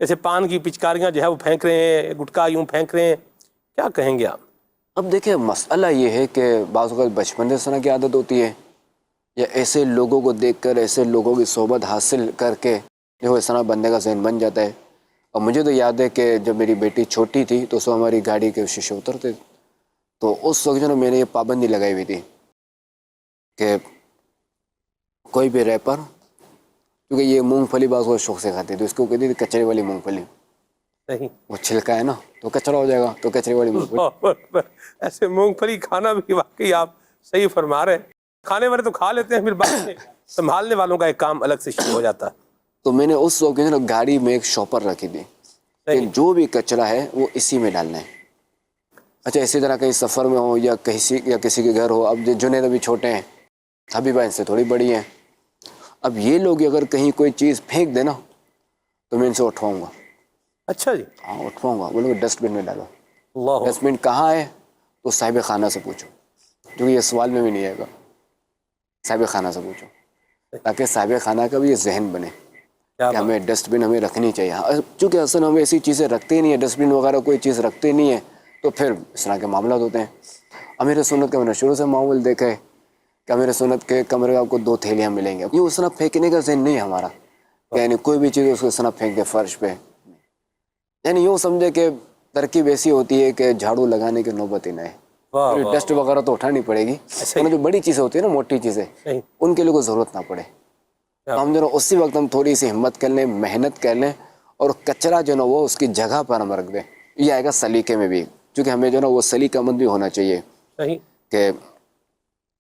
جیسے پان کی پچکاریاں جو ہے وہ پھینک رہے ہیں، گٹکا یوں پھینک رہے ہیں، کیا کہیں گے آپ؟ اب دیکھیں مسئلہ یہ ہے کہ بعض اوقات بچپن سے اس طرح کی عادت ہوتی ہے، یا ایسے لوگوں کو دیکھ کر، ایسے لوگوں کی صحبت حاصل کر کے جو اس طرح بندے کا ذہن بن جاتا ہے۔ اور مجھے تو یاد ہے کہ جب میری بیٹی چھوٹی تھی تو اس وقت ہماری گاڑی کے شیشے اترتے، تو اس وقت جو نا میں نے یہ پابندی لگائی ہوئی تھی کہ کوئی بھی ریپر، کیونکہ یہ مونگ پھلی بعض وہ شوق سے کھاتے تھے، اس کو کہتے تھے کچرے والی مونگ پھلی، صحیح، وہ چھلکا ہے نا تو کچرا ہو جائے گا، تو کچرے والی مونگ پھلی۔ اللہ اکبر، ایسے مونگ پھلی کھانا بھی واقعی آپ صحیح فرما رہے ہیں، کھانے والے تو کھا لیتے ہیں، پھر بعد میں سنبھالنے والوں کا ایک کام الگ سے شروع ہو جاتا ہے۔ تو میں نے اس وقت جو نا گاڑی میں ایک شاپر رکھی تھی کہ صحیح، جو بھی کچرا ہے وہ اسی میں ڈالنا ہے۔ اچھا اسی طرح کہیں سفر میں ہو یا کسی کے گھر ہو، اب جنید ابھی چھوٹے ہیں، حبیبہ ان سے تھوڑی بڑی ہیں، اب یہ لوگ اگر کہیں کوئی چیز پھینک دے نا تو میں ان سے اٹھواؤں گا، اچھا جی، ہاں اٹھواؤں گا، بولوں گا ڈسٹ بن میں ڈالو۔ اللہ ڈسٹ بن کہاں ہے تو صاحب خانہ سے پوچھو، کیونکہ یہ سوال میں بھی نہیں آئے گا، صاحب خانہ سے پوچھو، تاکہ صاحب خانہ کا بھی یہ ذہن بنے کیا کہ بات، ہمیں ڈسٹ بن ہمیں رکھنی چاہیے۔ چونکہ اصل ہم ایسی چیزیں رکھتے ہی نہیں ہیں، ڈسٹ بن وغیرہ کوئی چیز رکھتے نہیں ہیں، تو پھر اس طرح کے معاملات ہوتے ہیں۔ امیر سنت کا میں نے شروع سے معمول دیکھا ہے کہ امیر سنت کے کمرے آپ کو 2 تھیلیاں ملیں گے، یہ اس طرح پھینکنے کا ذہن نہیں ہے ہمارا، یعنی کوئی بھی چیز اس کو اس طرح پھینک دے فرش پہ، یعنی یوں سمجھے کہ ترکیب ایسی ہوتی ہے کہ جھاڑو لگانے کی نوبت ہی نہ ہے۔ واہ واہ، ڈسٹ وغیرہ تو اٹھانی پڑے گی، ایسا ورنہ ہی، جو بڑی چیزیں ہوتی ہیں نا، موٹی چیزیں، صحیح، ان کے لیے کوئی ضرورت نہ پڑے، کیا تو ہم جو نا اسی وقت ہم تھوڑی سی ہمت کر لیں، محنت کر لیں، اور کچرا جو نا وہ اس کی جگہ پر ہم رکھ دیں۔ یہ آئے گا سلیقے میں بھی، کیونکہ ہمیں جو نا وہ سلیقہ مند بھی ہونا چاہیے صحیح، کہ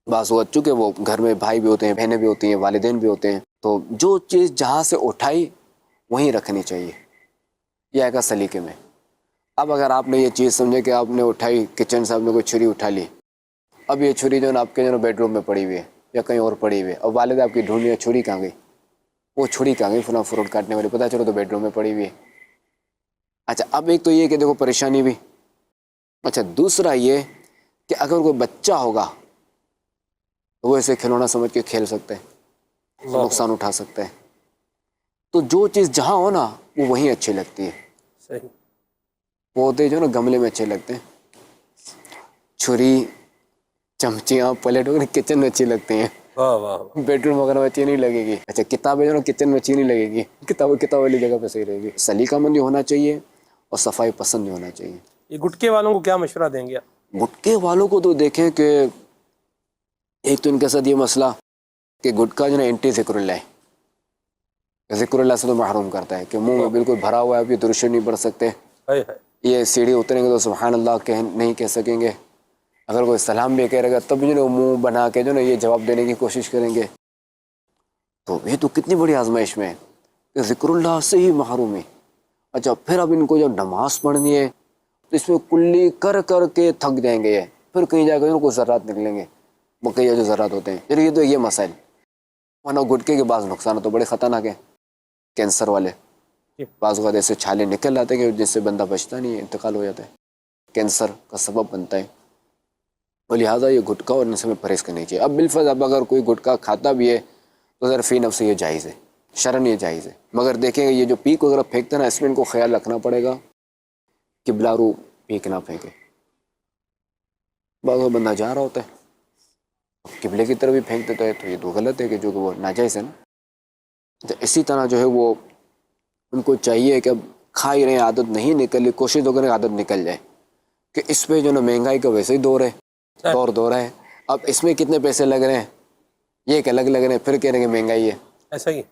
بعض اوقات چونکہ وہ گھر میں بھائی بھی ہوتے ہیں، بہنیں بھی ہوتی ہیں، والدین بھی ہوتے ہیں، تو جو چیز جہاں سے اٹھائی وہیں رکھنی چاہیے، یہ آئے گا سلیقے میں۔ اب اگر آپ نے یہ چیز سمجھے کہ آپ نے اٹھائی، کچن سے آپ نے کوئی چھری اٹھا لی، اب یہ چھری جو ہے نا آپ کے جو نا بیڈ روم میں پڑی ہوئی ہے یا کہیں اور پڑی ہوئی ہے، اور والد آپ کی ڈھونڈ رہی ہے چھری کہاں گئی، وہ چھری کہاں گئی فلاں فروٹ کاٹنے والی، پتہ چلو تو بیڈ روم میں پڑی ہوئی ہے۔ اچھا اب ایک تو یہ کہ دیکھو پریشانی بھی، اچھا دوسرا یہ کہ اگر کوئی بچہ ہوگا تو وہ اسے کھلونا سمجھ کے کھیل سکتے ہیں، اللہ نقصان اٹھا سکتے ہیں۔ تو جو چیز جہاں ہو نا وہ وہیں اچھی لگتی ہے، صحیح، پودے جو نا گملے میں اچھے لگتے ہیں، چھری چمچیاں پلیٹ وغیرہ کچن میں اچھی لگتی ہیں، واہ واہ واہ، بیڈ روم وغیرہ میں اچھی نہیں لگے گی۔ اچھا کتابیں جو نا کچن میں اچھی نہیں لگے گی، کتاب والی جگہ پہ صحیح رہے گی۔ سلیقہ مند بھی ہونا چاہیے اور صفائی پسند بھی ہونا چاہیے۔ یہ گٹکے والوں کو کیا مشورہ دیں گے آپ؟ گٹکے والوں کو تو دیکھیں کہ ایک تو ان کے ساتھ یہ مسئلہ کہ گٹکا جو نا اینٹی ذکر اللہ ہے، ذکر اللہ سے تو محروم کرتا ہے، کہ منہ میں بالکل بھرا ہوا ہے، ابھی درود شریف نہیں پڑھ سکتے، ہائے ہائے، یہ سیڑھی اتریں گے تو سبحان اللہ نہیں کہہ سکیں گے، اگر کوئی سلام بھی کہہ رہے گا تب جو نا منہ بنا کے جو نا یہ جواب دینے کی کوشش کریں گے، تو یہ تو کتنی بڑی آزمائش میں ہے کہ ذکر اللہ سے ہی محروم ہے۔ اچھا پھر اب ان کو جب نماز پڑھنی ہے تو اس میں کلی کر کر کے تھک جائیں گے، یہ پھر کہیں جا کر کچھ ذرات نکلیں گے، بقیہ جو ذرات ہوتے ہیں، پھر یہ تو یہ مسائل، ورنہ گٹکے کے بعض نقصانات تو بڑے خطرناک ہیں، کینسر والے بعض اوقات ایسے چھالے نکل آتے ہیں کہ جس سے بندہ بچتا نہیں ہے، انتقال ہو جاتا ہے، کینسر کا سبب بنتا ہے، اور لہٰذا یہ گٹکا اور نشے میں پرہیز کرنی چاہیے۔ اب بالفرض اب اگر کوئی گٹکا کھاتا بھی ہے تو ذرا فی نفس یہ جائز ہے، شرعاً یہ جائز ہے، مگر دیکھیں گے یہ جو پیک وغیرہ پھینکتے ہیں نا، اس میں ان کو خیال رکھنا پڑے گا کہ بلارو پیک نہ پھینکے، بعض بندہ جا رہا ہوتا ہے قبلے کی طرف بھی پھینک دیتا ہے، تو یہ تو غلط ہے کہ جو کہ وہ ناجائز ہے نا۔ تو اسی طرح جو ہے وہ ان کو چاہیے کہ اب کھا ہی رہے ہیں، عادت نہیں نکلی، کوشش تو کریں عادت نکل جائے، کہ اس پہ جو نا مہنگائی کا ویسے ہی دور ہے، اب اس میں کتنے پیسے لگ رہے ہیں یہ ایک الگ لگ رہے ہیں، پھر کہہ رہے ہیں کہ مہنگائی ہے ایسا ہی،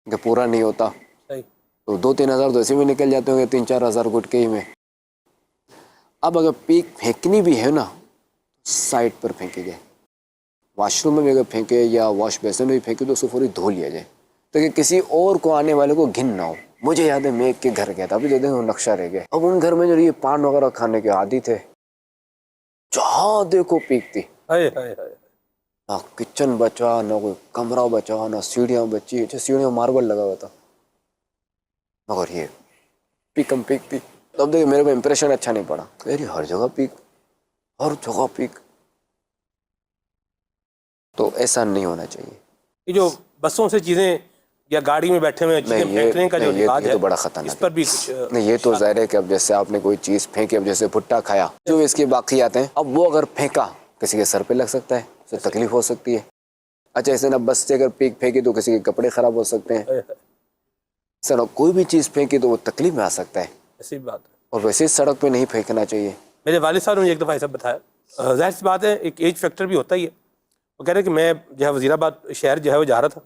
کہ پورا نہیں ہوتا، صحیح، تو 2-3 ہزار تو ایسے میں نکل جاتے ہوں گے، 3-4 ہزار گٹکے ہی میں۔ اب اگر پیک پھینکنی بھی ہے نا سائڈ پر پھینکی جائے، واش روم میں بھی اگر پھینکے یا واش بیسن میں بھی پھینکے تو اس کو فوری دھو لیا جائے، تاکہ کسی اور کو آنے والے کو گھن نہ ہو۔ مجھے یاد ہے میں ایک کے گھر گیا تھا، ابھی جو دیکھیں وہ نقشہ رہ گیا، اب ان گھر میں جو یہ پان وغیرہ کھانے کے عادی تھے، جہاں دیکھو پیک تھی، ہائے ہائے ہائے، نہ کچن بچا، نہ کوئی کمرہ بچا، نہ سیڑھیاں بچی، سیڑھیاں ماربل لگا ہوا تھا، مگر یہ پیکم پیک تھی۔ تو اب دیکھیں میرے کو امپریشن اچھا نہیں پڑا، ارے ہر جگہ پیک، ہر جگہ پیک، تو ایسا نہیں ہونا چاہیے۔ یہ جو بسوں سے چیزیں یا گاڑی میں بیٹھے ہوئے چیزیں پھینکنے کا جو رواج یہ ہے تو بڑا خطرناک اس پر بھی کچھ نہیں، یہ تو ظاہر ہے کہ اب جیسے آپ نے کوئی چیز پھینکی، اب جیسے بھٹا کھایا جو اس کے باقیات ہیں، اب وہ اگر پھینکا کسی کے سر پہ لگ سکتا ہے، اس سے تکلیف ہو سکتی ہے. اچھا اسے نا بس سے اگر پھینکی تو کسی کے کپڑے خراب ہو سکتے ہیں. سر کوئی بھی چیز پھینکی تو وہ تکلیف میں آ سکتا ہے، ایسی بات ہے. اور ویسے سڑک پہ نہیں پھینکنا چاہیے. میرے والد صاحب نے مجھے ایک دفعہ ایسا بتایا، ظاہر سی بات ہے ایک ایج فیکٹر بھی ہوتا ہی ہے. وہ کہہ رہے کہ میں جو ہے وزیر آباد شہر جو ہے وہ جا رہا تھا،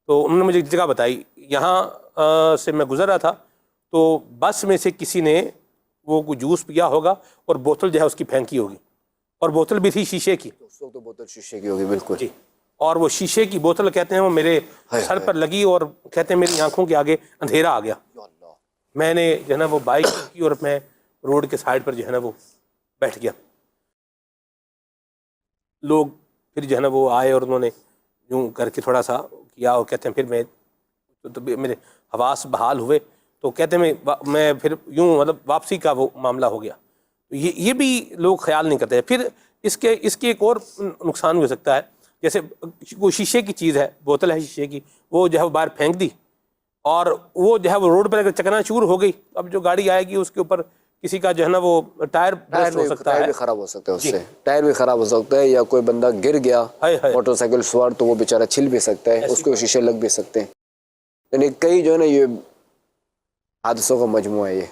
تو انہوں نے مجھے ایک جگہ بتائی، یہاں سے میں گزر رہا تھا تو بس میں سے کسی نے وہ کوئی جوس پیا ہوگا اور بوتل جو ہے اس کی پھینکی ہوگی، اور بوتل بھی تھی شیشے کی. اس وقت تو بوتل شیشے کی ہوگی بالکل. جی، اور وہ شیشے کی بوتل کہتے ہیں وہ میرے سر پر لگی اور کہتے ہیں میری آنکھوں کے آگے اندھیرا آ گیا. میں نے جو ہے نا وہ بائک کی اور میں روڈ کے سائڈ پر جو ہے نا وہ بیٹھ گیا. لوگ پھر جو ہے نا وہ آئے اور انہوں نے یوں کر کے تھوڑا سا کیا، اور کہتے ہیں پھر میں تو میرے حواس بحال ہوئے، تو کہتے ہیں میں پھر یوں مطلب واپسی کا وہ معاملہ ہو گیا. یہ بھی لوگ خیال نہیں کرتے. پھر اس کے ایک اور نقصان بھی ہو سکتا ہے، جیسے کوئی شیشے کی چیز ہے، بوتل ہے شیشے کی، وہ جو ہے وہ باہر پھینک دی اور وہ جو ہے وہ روڈ پر اگر چکنا چور ہو گئی، اب جو گاڑی آئے گی اس کے اوپر کسی کا جو ہے نا وہ ٹائر برسٹ ہو سکتا ہے، بھی خراب ہو سکتا ہے، اس سے ٹائر بھی خراب ہو سکتا ہے، یا کوئی بندہ گر گیا موٹر سائیکل سوار تو وہ بیچارہ چھل بھی سکتا ہے، اس کو شیشے لگ بھی سکتے ہیں. یعنی کئی جو ہے نا یہ حادثوں کا مجموعہ ہے. یہ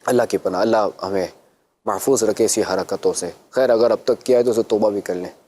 اللہ کی پناہ، اللہ ہمیں محفوظ رکھے اسی حرکتوں سے. خیر اگر اب تک کیا ہے تو اسے توبہ بھی کر لیں.